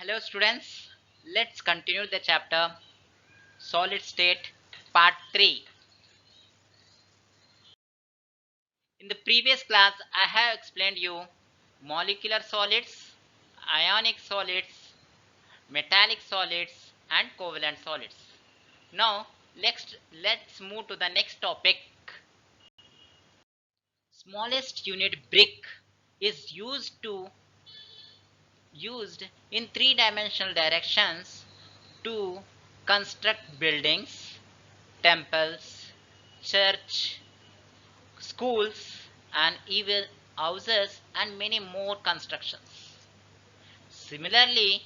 Hello students, let's continue the chapter Solid State Part 3. In the previous class I have explained you molecular solids, ionic solids, metallic solids and covalent solids. Now let's move to the next topic. Smallest unit brick is used in three-dimensional directions to construct buildings, temples, church, schools, and even houses and many more constructions. Similarly,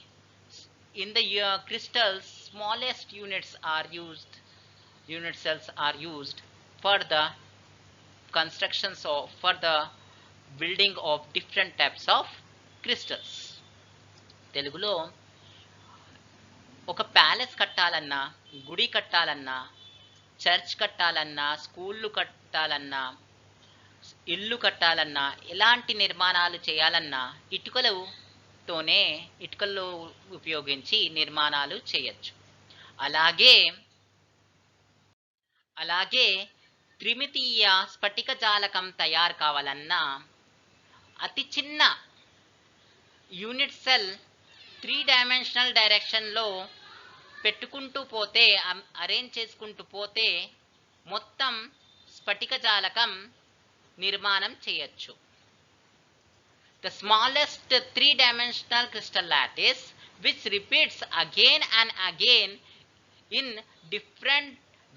in the crystals, smallest unit cells are used for the constructions of for the building of different types of crystals. తెలుగులో ఒక palace కట్టాలన్నా, గుడి కట్టాలన్నా, church కట్టాలన్నా, స్కూళ్ళు కట్టాలన్నా, ఇల్లు కట్టాలన్నా, ఎలాంటి నిర్మాణాలు చేయాలన్నా ఇటుకలు ఉపయోగించి నిర్మాణాలు చేయొచ్చు. అలాగే త్రిమితీయ స్ఫటిక జాలకం తయారు కావాలన్నా అతి చిన్న యూనిట్ సెల్ 3-డైమెన్షనల్ డైరెక్షన్లో పెట్టుకుంటూ పోతే, అరేంజ్ చేసుకుంటూ పోతే మొత్తం స్ఫటిక జాలకం నిర్మాణం చేయొచ్చు. The smallest 3-dimensional crystal lattice which repeats again and again in different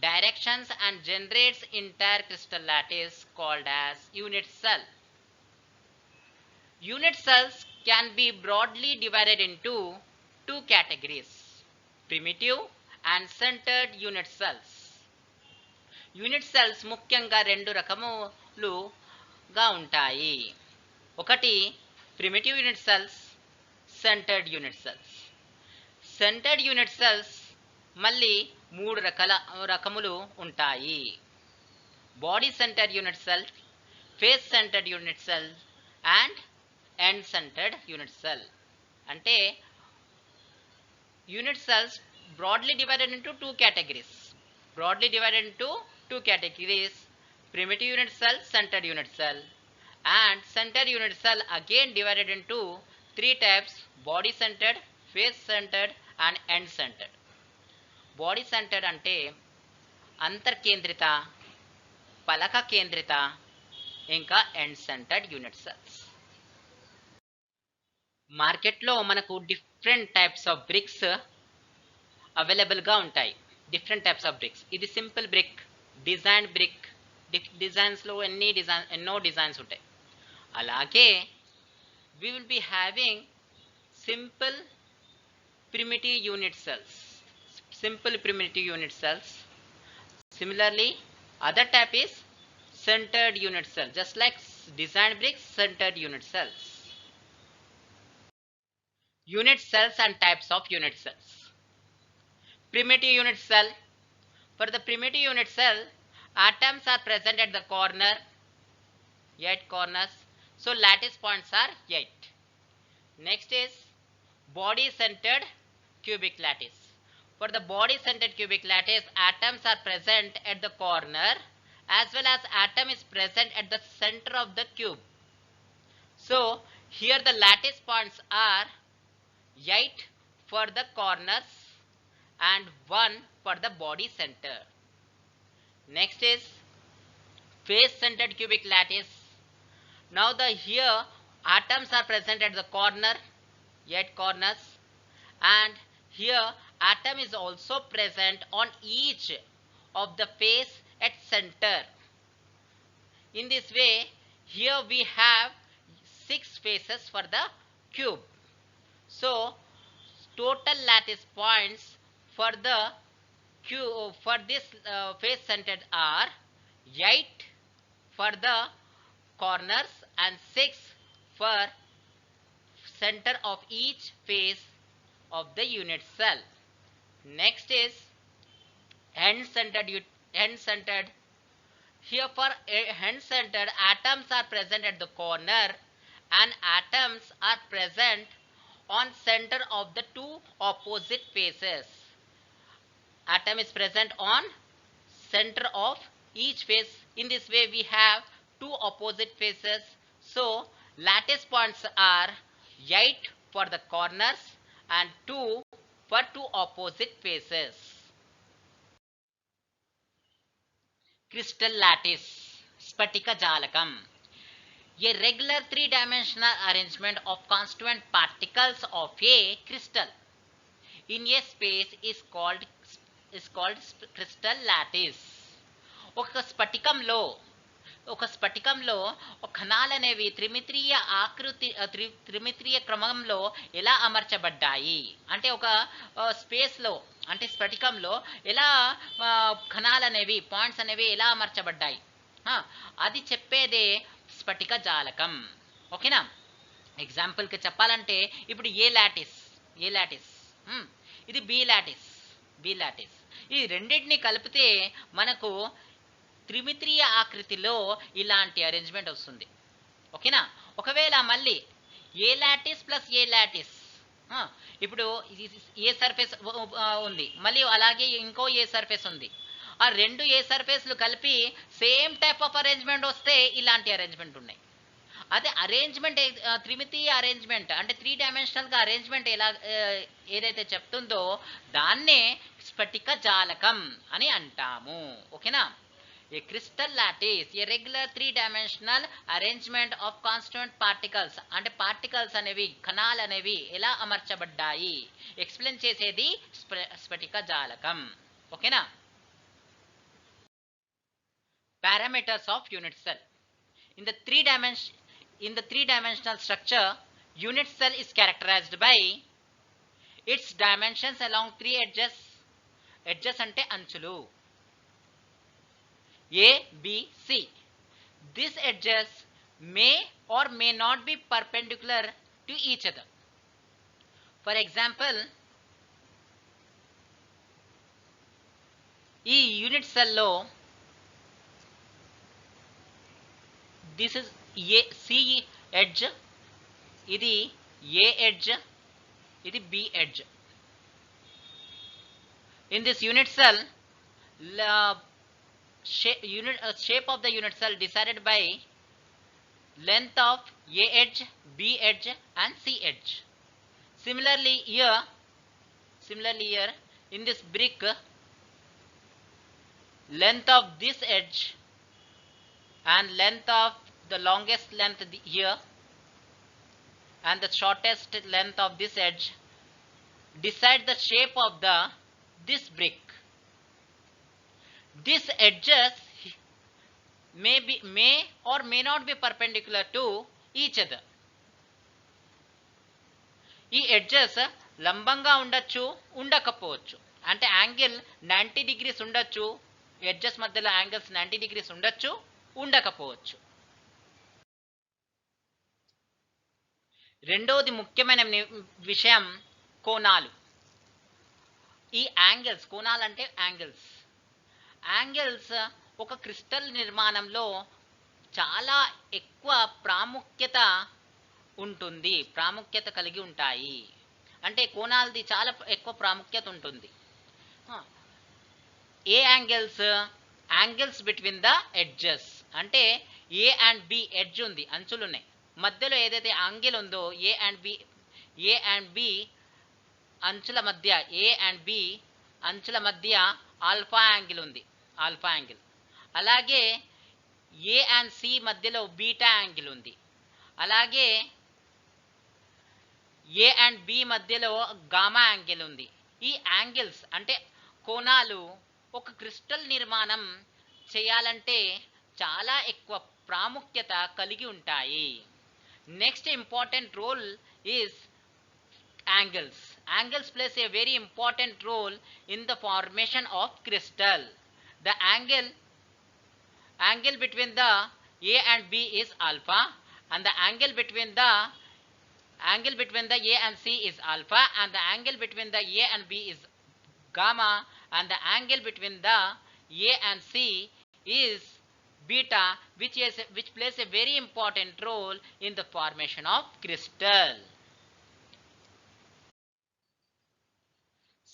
directions and generates entire crystal lattice called as unit cell. Unit cells can be broadly divided into two categories: primitive and centered unit cells. Unit cells ముఖ్యంగా రెండు రకములుగా ఉంటాయి. ఒకటి primitive unit cells, centered unit cells. Centered unit cells మళ్ళీ మూడు రకములు ఉంటాయి: body centered unit cell, face centered unit cell and end centered unit cell. అంటే unit cells broadly divided into two categories. Primitive unit cell, centered unit cell, and centered unit cell again divided into three types: body centered, face centered and end centered. Body centered అంటే అంతర్కేంద్రిత, పలక కేంద్రిత, ఇంకా end centered unit cells. మార్కెట్లో మనకు different types of bricks అవైలబుల్గా ఉంటాయి. Different types of bricks. ఇది simple brick, design brick, డిజైన్స్లో ఎన్నో డిజైన్స్ ఉంటాయి. అలాగే we will be having simple primitive unit cells. Similarly, other type is centered unit cell, just like design bricks, centered unit cells. Unit cells and types of unit cells. Primitive unit cell. For the primitive unit cell, atoms are present at the corner, 8 corners, so lattice points are 8. Next is body centered cubic lattice. For the body centered cubic lattice, atoms are present at the corner as well as atom is present at the center of the cube. So here the lattice points are 8 for the corners and 1 for the body center. Next is face centered cubic lattice. Now here atoms are present at the corner, 8 corners, and here atom is also present on each of the face at center. In this way, here we have 6 faces for the cube. So total lattice points for the cube for this face centered are 8 for the corners and 6 for center of each face of the unit cell. Next is end centered. Here for end centered, atoms are present at the corner and atoms are present on center of the two opposite faces. Atom is present on center of each face. In this way we have two opposite faces. So lattice points are 8 for the corners and 2 for two opposite faces. Crystal lattice, Spatika Jalakam. A regular three-dimensional arrangement of constituent particles of a crystal in a space is called crystal lattice. ఒక స్ఫటికంలో కణాలు అనేవి త్రిమితీయ క్రమంలో ఎలా అమర్చబడ్డాయి అంటే ఒక స్పేస్లో అంటే స్ఫటికంలో ఎలా కణాలు అనేవి పాయింట్స్ అనేవి ఎలా అమర్చబడ్డాయి అది చెప్పేదే స్ఫటిక జాలకం. ఓకేనా? ఎగ్జాంపుల్కి చెప్పాలంటే ఇప్పుడు ఏ లాటిస్ ఇది బి లాటిస్ ఈ రెండింటిని కలిపితే మనకు త్రిమితీయ ఆకృతిలో ఇలాంటి అరేంజ్మెంట్ వస్తుంది. ఓకేనా? ఒకవేళ మళ్ళీ ఏ లాటిస్ ప్లస్ ఏ లాటిస్ ఇప్పుడు ఏ సర్ఫేస్ ఉంది, మళ్ళీ అలాగే ఇంకో ఏ సర్ఫేస్ ఉంది, ఆ రెండు ఏ సర్ఫేస్లు కలిపి సేమ్ టైప్ ఆఫ్ అరేంజ్మెంట్ వస్తే ఇలాంటి అరేంజ్మెంట్ ఉన్నాయి. అదే అరేంజ్మెంట్ త్రిమితీయ అరేంజ్మెంట్ అంటే 3 డైమెన్షనల్గా అరేంజ్మెంట్ ఎలా ఏదైతే చెప్తుందో దాన్నే స్ఫటిక జాలకం అని అంటాము. ఓకేనా? A crystal lattice, a regular 3-dimensional arrangement of constituent particles అంటే పార్టికల్స్ అనేవి కణాలు అనేవి ఎలా అమర్చబడ్డాయి ఎక్స్ప్లెయిన్ చేసేది స్ఫటిక జాలకం. ఓకేనా? Parameters of unit cell. In the three-dimensional structure, unit cell is characterized by its dimensions along 3 edges. Edges అంటే అంచులు A, B, C. These edges may or may not be perpendicular to each other. For example, ఈ unit సెల్లో this is A, C edge, ఇది A edge, ఇది B edge. In this unit cell, shape of the unit cell decided by length of A edge, B edge and C edge. Similarly here in this brick, length of this edge and length of the longest length here and the shortest length of this edge decide the shape of this brick. These edges may or may not be perpendicular to each other. ఈ edges లంబంగా ఉండొచ్చు, ఉండకపోవచ్చు. అంటే angle 90 degrees ఉండొచ్చు, edges మధ్యలో angles 90 degrees ఉండొచ్చు, ఉండకపోవచ్చు. రెండోది ముఖ్యమైన విషయం కోణాలు. ఈ యాంగిల్స్, కోణాలు అంటే యాంగిల్స్ ఒక క్రిస్టల్ నిర్మాణంలో చాలా ఎక్కువ ప్రాముఖ్యత కలిగి ఉంటాయి. అంటే కోణాలది చాలా ఎక్కువ ప్రాముఖ్యత ఉంటుంది. ఏ యాంగిల్స్ బిట్వీన్ ద ఎడ్జెస్ అంటే ఏ అండ్ బి ఎడ్జ్ ఉంది, అంచులు ఉన్నాయి, మధ్యలో ఏదైతే యాంగిల్ ఉందో ఏ అండ్ బి అంచుల మధ్య ఆల్ఫా యాంగిల్ ఉంది, ఆల్ఫా యాంగిల్. అలాగే ఏ అండ్ సి మధ్యలో బీటా యాంగిల్ ఉంది. అలాగే ఏ అండ్ బి మధ్యలో గామా యాంగిల్ ఉంది. ఈ యాంగిల్స్ అంటే కోణాలు ఒక క్రిస్టల్ నిర్మాణం చేయాలంటే చాలా ఎక్కువ ప్రాముఖ్యత కలిగి ఉంటాయి. Next important role is angles. Angles plays a very important role in the formation of crystal. The angle between the A and B is alpha, and the angle between the A and C is alpha, and the angle between the A and B is gamma, and the angle between the A and C is beta, which plays a very important role in the formation of crystal.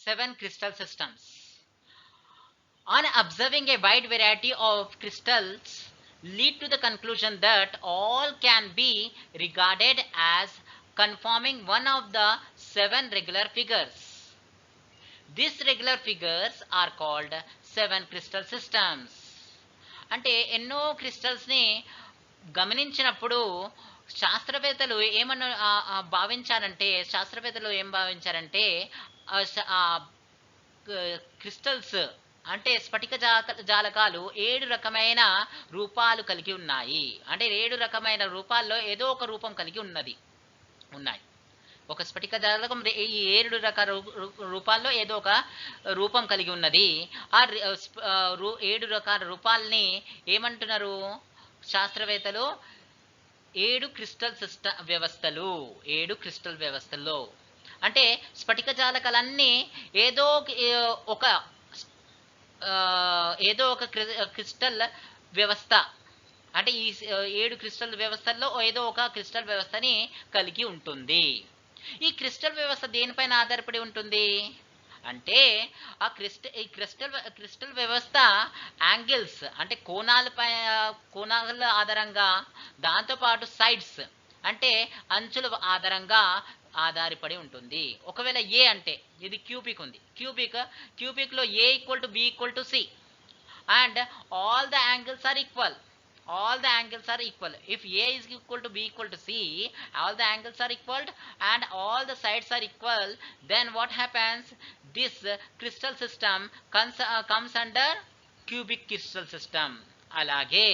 7 crystal systems. On observing a wide variety of crystals lead to the conclusion that all can be regarded as conforming one of the 7 regular figures. These regular figures are called 7 crystal systems. అంటే ఎన్నో క్రిస్టల్స్ని గమనించినప్పుడు శాస్త్రవేత్తలు శాస్త్రవేత్తలు ఏం భావించారంటే crystals అంటే స్ఫటిక జాలకాలు 7 రకమైన రూపాలు కలిగి ఉన్నాయి. అంటే 7 రకమైన రూపాల్లో ఏదో ఒక రూపం కలిగి ఉన్నాయి. ఒక స్ఫటిక జాలకం ఈ 7 రకాల రూపాల్లో ఏదో ఒక రూపం కలిగి ఉన్నది. ఆ 7 రకాల రూపాలని ఏమంటున్నారు శాస్త్రవేత్తలు? 7 క్రిస్టల్ వ్యవస్థలు. 7 క్రిస్టల్ వ్యవస్థల్లో అంటే స్ఫటిక జాలకాలన్నీ ఏదో ఒక క్రిస్టల్ వ్యవస్థ, అంటే ఈ 7 క్రిస్టల్ వ్యవస్థల్లో ఏదో ఒక క్రిస్టల్ వ్యవస్థని కలిగి ఉంటుంది. ఈ క్రిస్టల్ వ్యవస్థ దేనిపైన ఆధారపడి ఉంటుంది అంటే ఈ క్రిస్టల్ వ్యవస్థ యాంగిల్స్ అంటే కోణాల ఆధారంగా, దాంతోపాటు సైడ్స్ అంటే అంచుల ఆధారంగా ఆధారపడి ఉంటుంది. ఒకవేళ ఏ అంటే ఇది క్యూబిక్ ఉంది, క్యూబిక్ లో A equal to B equal to C and all the angles are equal. If A is equal to B equal to C, all the angles are equal and all the sides are equal, then what happens? This crystal system comes under cubic crystal system. అలాగే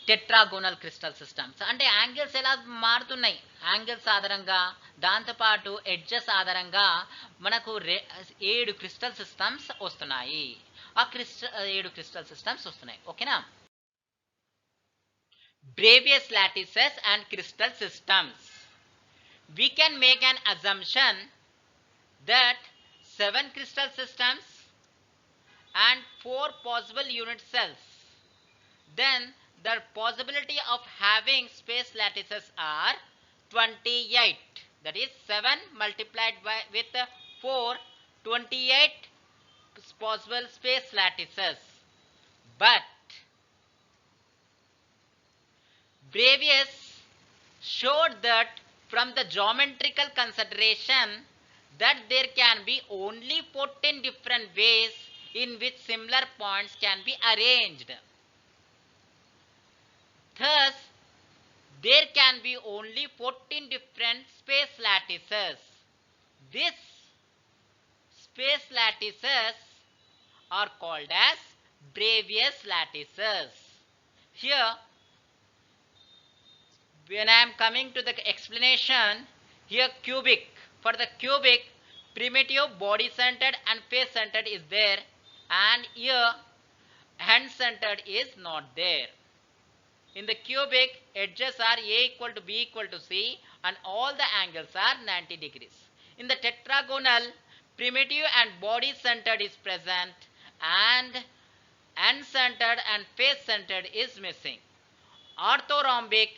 tetragonal crystal systems అంటే angles ఎలా మారుతున్నాయి, angles ఆధారంగా, దాంతోపాటు edges ఆధారంగా మనకు 7 crystal systems వస్తున్నాయి. 7 crystal systems వస్తున్నాయి. ఓకేనా? Bravais lattices and crystal systems. We can make an assumption that 7 crystal systems and 4 possible unit cells. Then the possibility of having space lattices are 28. That is 7 multiplied with 4, 28 possible space lattices. But Bravais showed that from the geometrical consideration that there can be only 14 different ways in which similar points can be arranged. Thus, there can be only 14 different space lattices. These space lattices are called as Bravais lattices. Here, when I am coming to the explanation, here cubic. For the cubic, primitive, body-centered and face-centered is there, and here hand-centered is not there. In the cubic, edges are A equal to B equal to C and all the angles are 90 degrees. In the tetragonal, primitive and body-centered is present and hand-centered and face-centered is missing. Orthorhombic,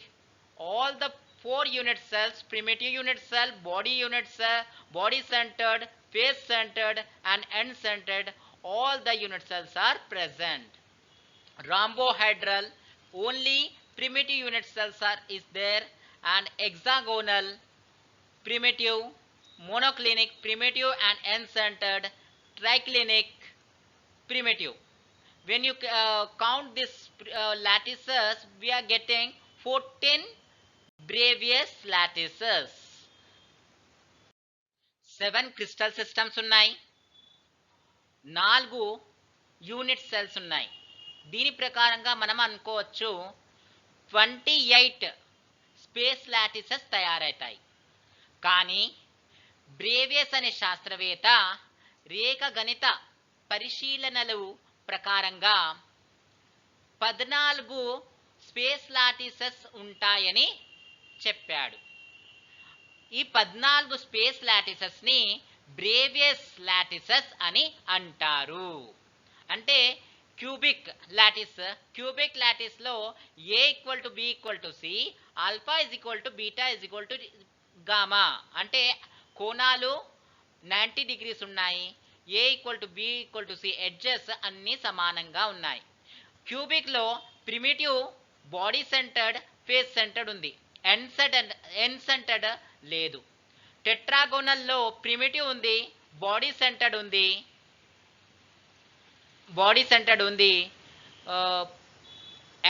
all the 4 unit cells, primitive unit cell, body unit cell, body-centered, face-centered and end-centered, all the unit cells are present. Rhombohedral, only primitive unit cells is there, and hexagonal, primitive, monoclinic, primitive and end-centered, triclinic, primitive. When you count these lattices, we are getting 14 Bravais lattices. 7 crystal systems ఉన్నాయి, 4 unit cells ఉన్నాయి. దీని ప్రకారంగా మనం అనుకోవచ్చు 28 space lattices తయారవుతాయి. కానీ బ్రేవియస్ అనే శాస్త్రవేత్త రేఖాగణిత పరిశీలనలు ప్రకారంగా 14 స్పేస్ లాటిసెస్ ఉంటాయని చెప్పాడు. ఈ 14 స్పేస్ లాటిసెస్ని బ్రేవియస్ లాటిసెస్ అని అంటారు. అంటే క్యూబిక్ లాటిస్లో A equal to B equal to C, alpha is equal to beta is equal to gamma, అంటే కోణాలు 90 degrees ఉన్నాయి. A equal to B equal to C edges అన్నీ సమానంగా ఉన్నాయి. క్యూబిక్లో primitive body centered face centered ఉంది. End centered లేదు. టెట్రాగోనల్లో ప్రిమిటివ్ ఉంది, బాడీ సెంటర్డ్ ఉంది,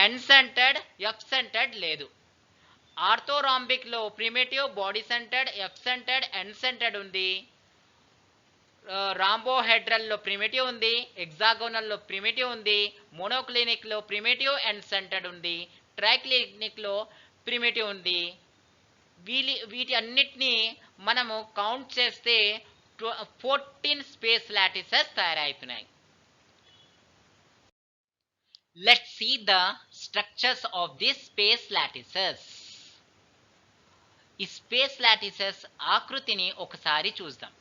ఎన్ సెంటర్డ్ ఎఫ్ సెంటర్డ్ లేదు. ఆర్థోరాంబిక్లో primitive body centered F centered end centered ఉంది. రాంబోహెడ్రల్లో ప్రిమిటివ్ ఉంది, హెక్సాగోనల్లో ప్రిమిటివ్ ఉంది, మోనోక్లినిక్లో ప్రిమిటివ్ ఎన్ సెంటర్డ్ ఉంది, ట్రైక్లినిక్లో ప్రిమిటివ్ ఉంది. వీటి అన్నిటినీ మనము కౌంట్ చేస్తే 14 స్పేస్ లాటిసెస్ తయారవుతున్నాయి. Let's see the structures of this space lattices. ఈ స్పేస్ లాటిసెస్ ఆకృతిని ఒకసారి చూద్దాం.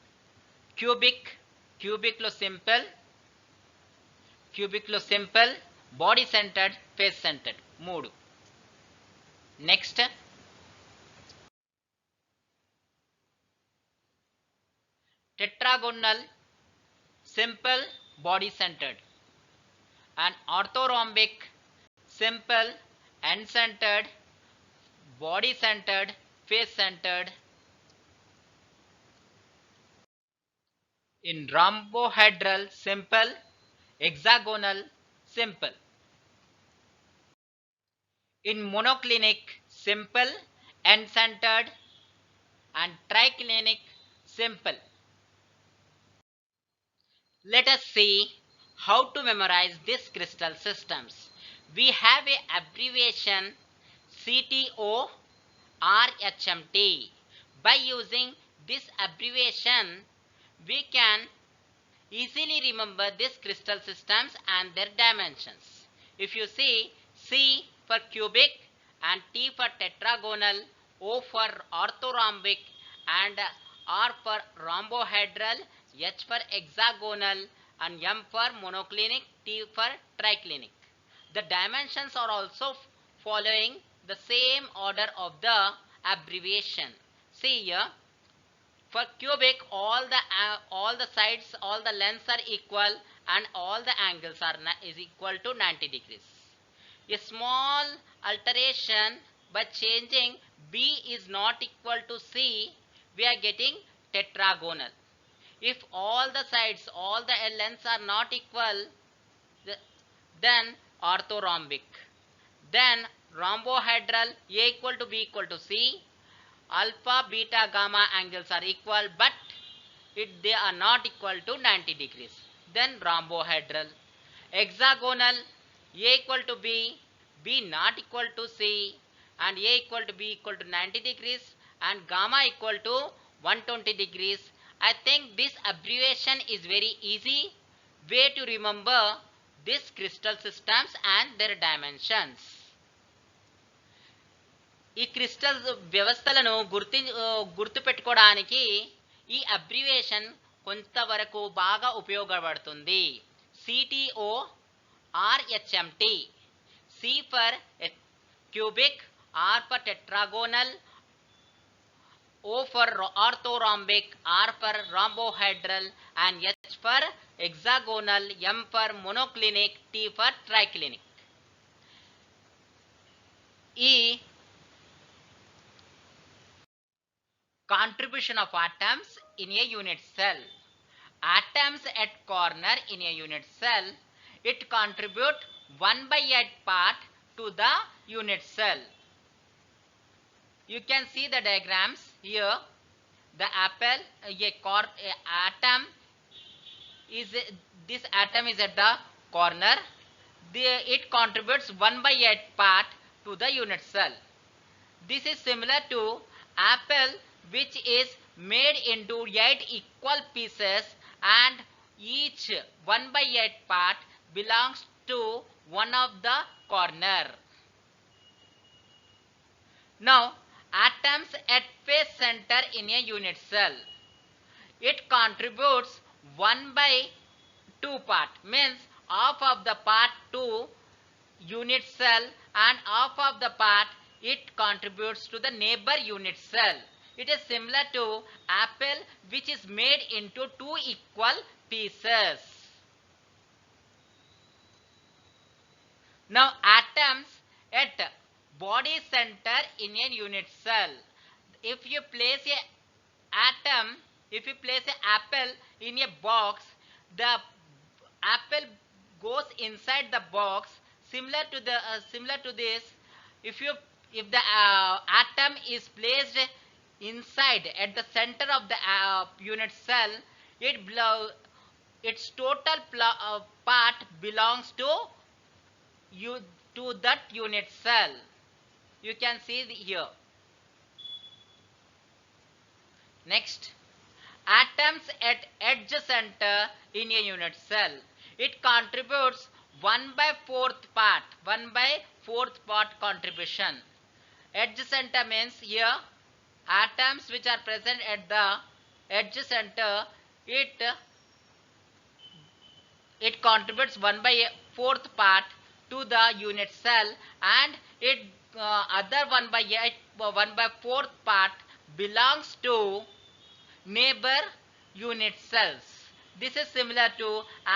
క్యూబిక్లో simple, body centered, face centered 3. Next tetragonal, simple, body centered, and orthorhombic, simple, end centered, body centered, face centered. In rhombohedral, simple, hexagonal, simple. In monoclinic, simple, end centered, and triclinic, simple. Let us see how to memorize these crystal systems. We have a abbreviation CTORHMT. By using this abbreviation, we can easily remember these crystal systems and their dimensions. If you see C for cubic and T for tetragonal, O for orthorhombic and R for rhombohedral, H for hexagonal and M for monoclinic, T for triclinic. The dimensions are also following the same order of the abbreviation. See here, for cubic all the sides, all the lengths are equal and all the angles is equal to 90 degrees. A small alteration by changing B is not equal to C, we are getting tetragonal. If all the sides, all the lengths are not equal, then orthorhombic. Then rhombohedral, A equal to B equal to C. Alpha, beta, gamma angles are equal, but they are not equal to 90 degrees. Then rhombohedral. Hexagonal, A equal to B, B not equal to C, and A equal to B equal to 90 degrees, and gamma equal to 120 degrees. I think this abbreviation is very easy way to remember these crystal systems and their dimensions. ఈ crystal వ్యవస్థలను గుర్తుపెట్టుకోవడానికి ఈ abbreviation కొంతవరకు బాగా ఉపయోగపడుతుంది. CTORHMT. C for cubic, R for tetragonal, O for orthorhombic, R for rhombohedral, and H for hexagonal, M for monoclinic, T for triclinic. ఈ contribution of atoms in a unit cell. Atoms at corner in a unit cell, it contribute 1/8 part to the unit cell. You can see the diagrams here. The apple, atom is, this atom is at the corner. It contributes 1/8 part to the unit cell. This is similar to apple, which is made into 8 equal pieces, and each 1/8 part belongs to one of the corner. Now, atoms at face center in a unit cell, it contributes 1/2 part, means half of the part to unit cell and half of the part it contributes to the neighbor unit cell. It is similar to apple, which is made into two equal pieces. Now atoms at body center in a unit cell. If you place an apple in a box, the apple goes inside the box. Similar to this, if the atom is placed inside at the center of the unit cell, its total part belongs to that unit cell. You can see here. Next, atoms at edge center in a unit cell. It contributes 1/4 part. 1/4 part contribution. Edge center means here atoms which are present at the edge center. It contributes 1/4 part to the unit cell, and it other 1/4 part belongs to neighbor unit cells. This is similar to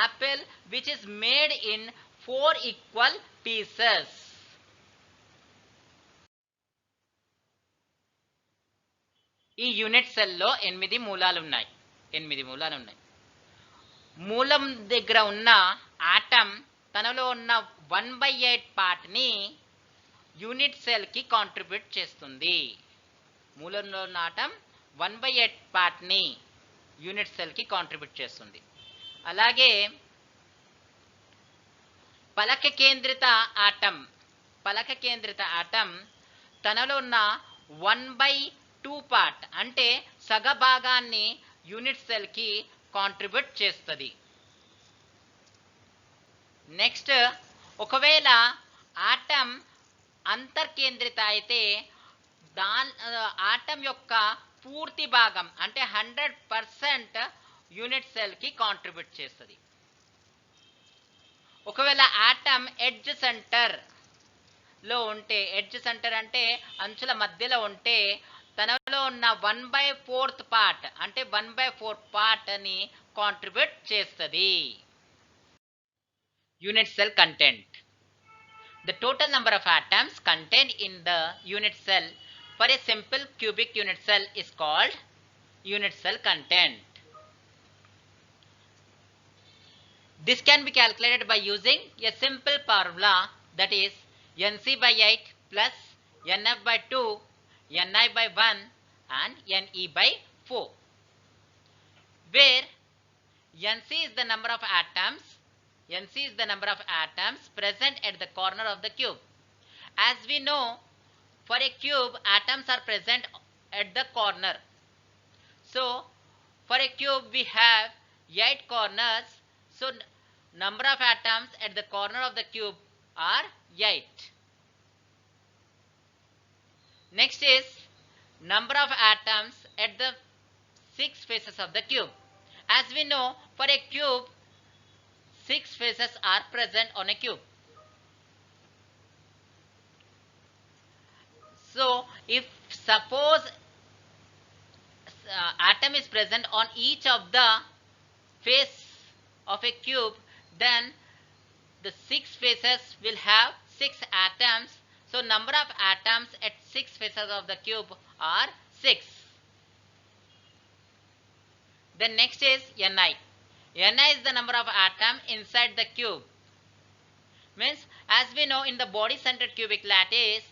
apple, which is made in 4 equal pieces. ఈ unit సెల్లో 8 మూలాలు ఉన్నాయి. మూలం దగ్గర ఉన్న atom తనలో ఉన్న 1/8 part ని యూనిట్ సెల్ కి కాంట్రిబ్యూట్ చేస్తుంది. మూలంలో ఉన్న ఆటమ్ 1/8 పార్ట్ ని యూనిట్ సెల్ కి కాంట్రిబ్యూట్ చేస్తుంది. అలాగే పలక కేంద్రిత ఆటమ్ తనలో ఉన్న 1/2 పార్ట్ అంటే సగ భాగాన్ని యూనిట్ సెల్ కి కాంట్రిబ్యూట్ చేస్తుంది. నెక్స్ట్, ఒకవేళ ఆటమ్ అంతర్కేంద్రిత అయితే ఆటమ్ యొక్క పూర్తి భాగం అంటే 100% యూనిట్ సెల్ కి కాంట్రిబ్యూట్ చేస్తుంది. ఒకవేళ ఆటమ్ ఎడ్జ్ సెంటర్ లో ఉంటే, ఎడ్జ్ సెంటర్ అంటే అంచుల మధ్యలో ఉంటే, తనలో ఉన్న 1/4 పార్ట్ అంటే 1/4 పార్ట్ ని కాంట్రిబ్యూట్ చేస్తుంది. Unit cell content. The total number of atoms contained in the unit cell for a simple cubic unit cell is called unit cell content. This can be calculated by using a simple formula, that is Nc/8 plus Nf/2, Ni/1 and Ne/4, where Nc is the number of atoms present at the corner of the cube. As we know, for a cube, atoms are present at the corner. So, for a cube we have 8 corners. So, number of atoms at the corner of the cube are 8. Next is number of atoms at the 6 faces of the cube. As we know, for a cube, 6 faces are present on a cube. So, if suppose atom is present on each of the face of a cube, then the 6 faces will have 6 atoms. So, number of atoms at 6 faces of the cube are 6. Then next is Ni. Ni is the number of atom inside the cube. Means, as we know, in the body centered cubic lattice,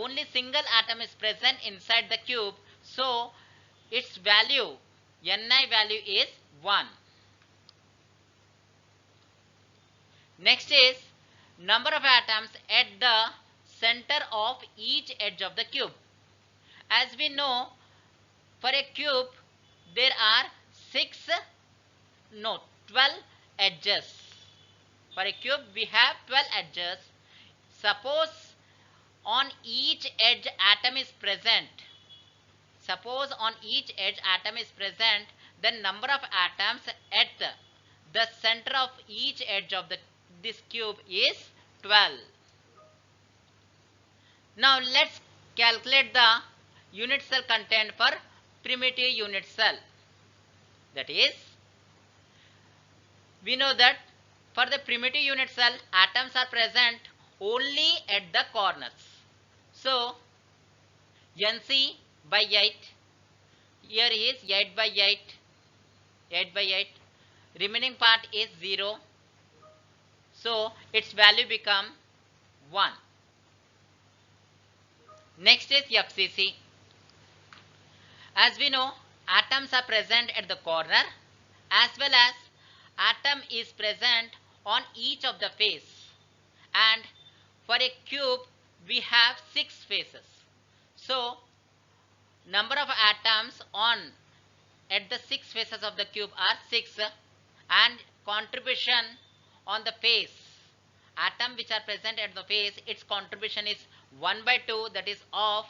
only single atom is present inside the cube. So, its value, Ni value is 1. Next is number of atoms at the center of each edge of the cube. As we know, for a cube there are 12 edges. For a cube we have 12 edges. Suppose on each edge atom is present. Then number of atoms at the center of each edge of this cube is 12. Now let's calculate the unit cell content for primitive unit cell. That is, we know that for the primitive unit cell, atoms are present only at the corners. So, Nc by 8, here is 8 by 8, 8 by 8, remaining part is 0. So, its value become 1. Next is FCC. As we know, atoms are present at the corner as well as atom is present on each of the face, and for a cube we have 6 faces. So number of atoms on at the 6 faces of the cube are 6, and contribution on the face, atom which are present at the face, its contribution is 1 by 2, that is off.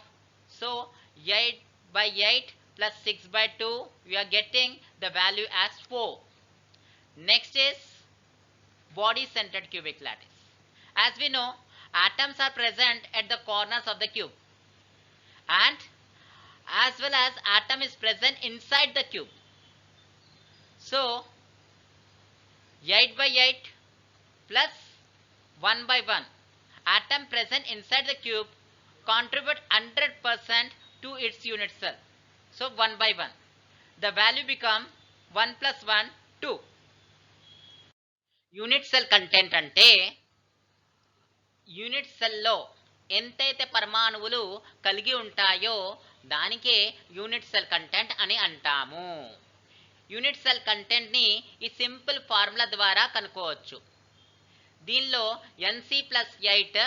So 8 by 8 plus 6 by 2, we are getting the value as 4. Next is body centered cubic lattice. As we know, atoms are present at the corners of the cube, and as well as atom is present inside the cube. So 8 by 8 plus 1 by 1, atom present inside the cube contribute 100% to its unit cell. So 1 by 1, the value become 1 plus 1, 2. Unit cell content అంటే unit సెల్లో ఎంతైతే పరమాణువులు కలిగి ఉంటాయో దానికే unit cell content అని అంటాము. Unit cell కంటెంట్ని ఈ సింపుల్ ఫార్ములా ద్వారా కనుక్కోవచ్చు. దీనిలో Nc plus 8,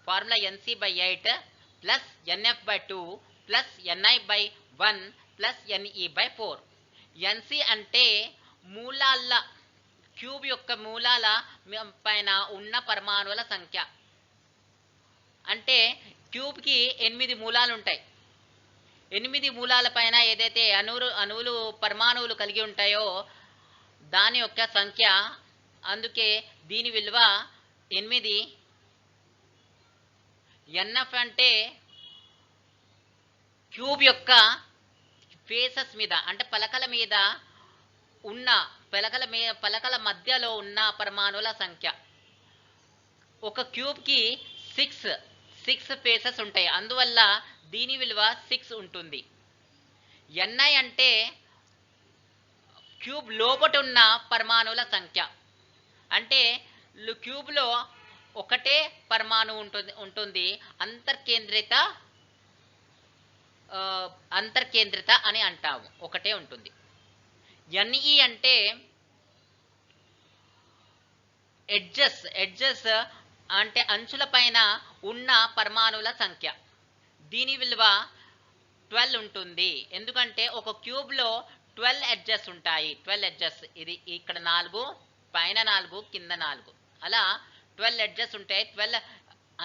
formula Nc by 8 plus Nf by 2 plus Ni by 1 plus Ne by 4. Nc అంటే మూలాల క్యూబ్ యొక్క మూలాల పైన ఉన్న పరమాణువుల సంఖ్య. అంటే క్యూబ్కి 8 మూలాలు ఉంటాయి. 8 మూలాల పైన ఏదైతే అణువులు పరమాణువులు కలిగి ఉంటాయో దాని యొక్క సంఖ్య. అందుకే దీని విలువ 8. Nf అంటే క్యూబ్ యొక్క ఫేసెస్ మీద, అంటే పలకల మీద ఉన్న పలకల మధ్యలో ఉన్న పరమాణువుల సంఖ్య. ఒక క్యూబ్కి 6 ఫేసెస్ ఉంటాయి, అందువల్ల దీని విలువ 6 ఉంటుంది. Ni అంటే క్యూబ్ లోపట ఉన్న పరమాణువుల సంఖ్య. అంటే క్యూబ్లో ఒకటే పరమాణువు ఉంటుంది, అంతర్కేంద్రిత అని అంటాము, ఒకటే ఉంటుంది. Ne అంటే ఎడ్జెస్ అంటే అంచుల పైన ఉన్న పరమాణువుల సంఖ్య. దీని విలువ 12 ఉంటుంది. ఎందుకంటే ఒక క్యూబ్లో 12 ఎడ్జెస్ ఉంటాయి. 12 ఎడ్జెస్, ఇది ఇక్కడ 4, పైన 4, కింద 4, అలా 12 ఎడ్జెస్ ఉంటాయి, 12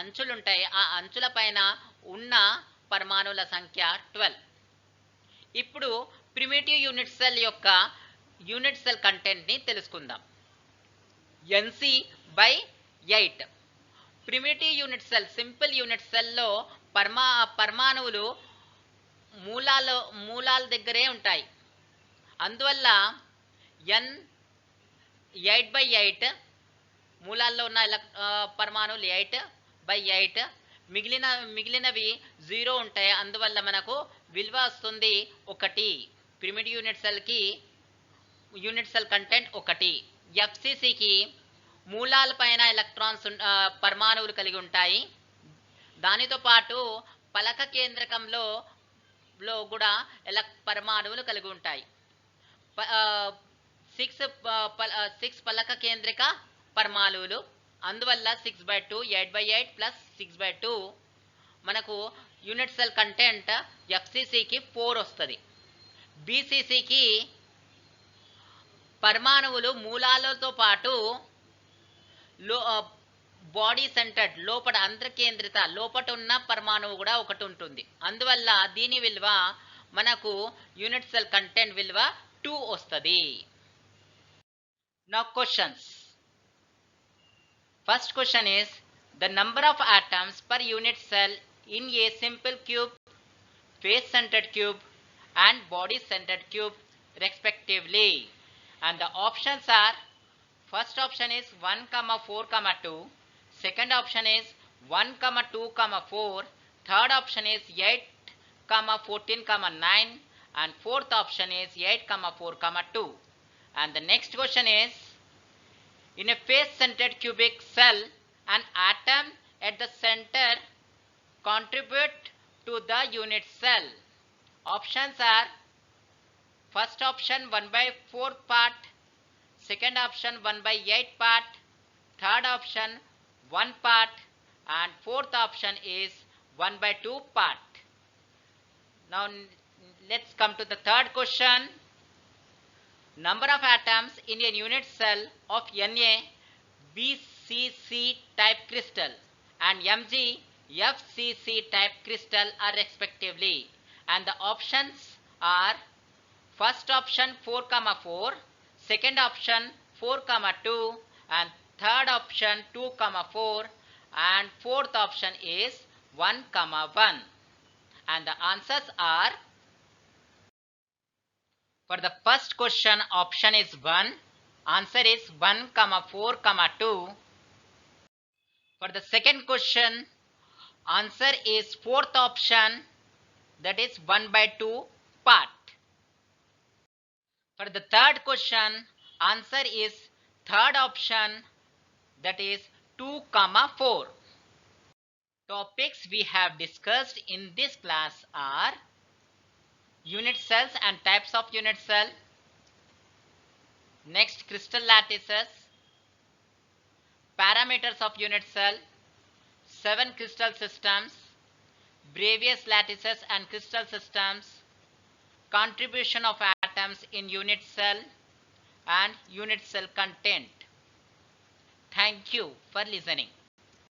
అంచులు ఉంటాయి. ఆ అంచుల పైన ఉన్న పరమాణువుల సంఖ్య 12. ఇప్పుడు ప్రిమిటివ్ యూనిట్ సెల్ యొక్క యూనిట్ సెల్ కంటెంట్ని తెలుసుకుందాం. Nc by 8. Primitive unit cell, simple unit సెల్లో పరమాణువులు మూలాల దగ్గరే ఉంటాయి. అందువల్ల N 8 by 8, మూలాల్లో ఉన్న పరమాణువులు 8 by 8, మిగిలినవి 0 ఉంటాయి. అందువల్ల మనకు విలువ వస్తుంది 1. Primitive unit cell content 1. FCCకి మూలాల పైన ఎలక్ట్రాన్స్ పరమాణువులు కలిగి ఉంటాయి. దానితో పాటు పలక కేంద్రకంలో కూడా పరమాణువులు కలిగి ఉంటాయి. 6 పలక కేంద్రిక పరమాణువులు, అందువల్ల 6/2, 8/8 ప్లస్ 6/2, మనకు యూనిట్ సెల్ కంటెంట్ FCCకి 4 వస్తుంది. BCCకి పరమాణువులు మూలాలతో పాటు బాడీ సెంటర్డ్ లోపల అంతర్కేంద్రిత లోపట ఉన్న పరమాణువు కూడా ఒకటి ఉంటుంది. అందువల్ల దీని విలువ మనకు యూనిట్ సెల్ కంటెంట్ విలువ 2 వస్తుంది. Now questions. First question is the number of atoms per unit cell in a simple cube, face centered cube and body centered cube respectively. And the options are, first option is 1, 4, 2. Second option is 1, 2, 4. Third option is 8, 14, 9. And fourth option is 8, 4, 2. And the next question is, in a face-centered cubic cell, an atom at the center contribute to the unit cell. Options are, first option 1 by 4 part, second option 1 by 8 part, third option 1 part, and fourth option is 1 by 2 part. Now let's come to the third question. Number of atoms in a unit cell of Na BCC type crystal and Mg FCC type crystal are respectively, and the options are, first option 4, 4, second option 4, 2, and third option 2, 4, and fourth option is 1, 1. And the answers are, for the first question option is 1, answer is 1, 4, 2. For the second question answer is fourth option, that is 1 by 2 part. For the third question answer is third option, that is 2, 4. Topics we have discussed in this class are unit cells and types of unit cell, next crystal lattices, parameters of unit cell, 7 crystal systems, Bravais lattices and crystal systems, contribution of atoms in unit cell, and unit cell content. Thank you for listening.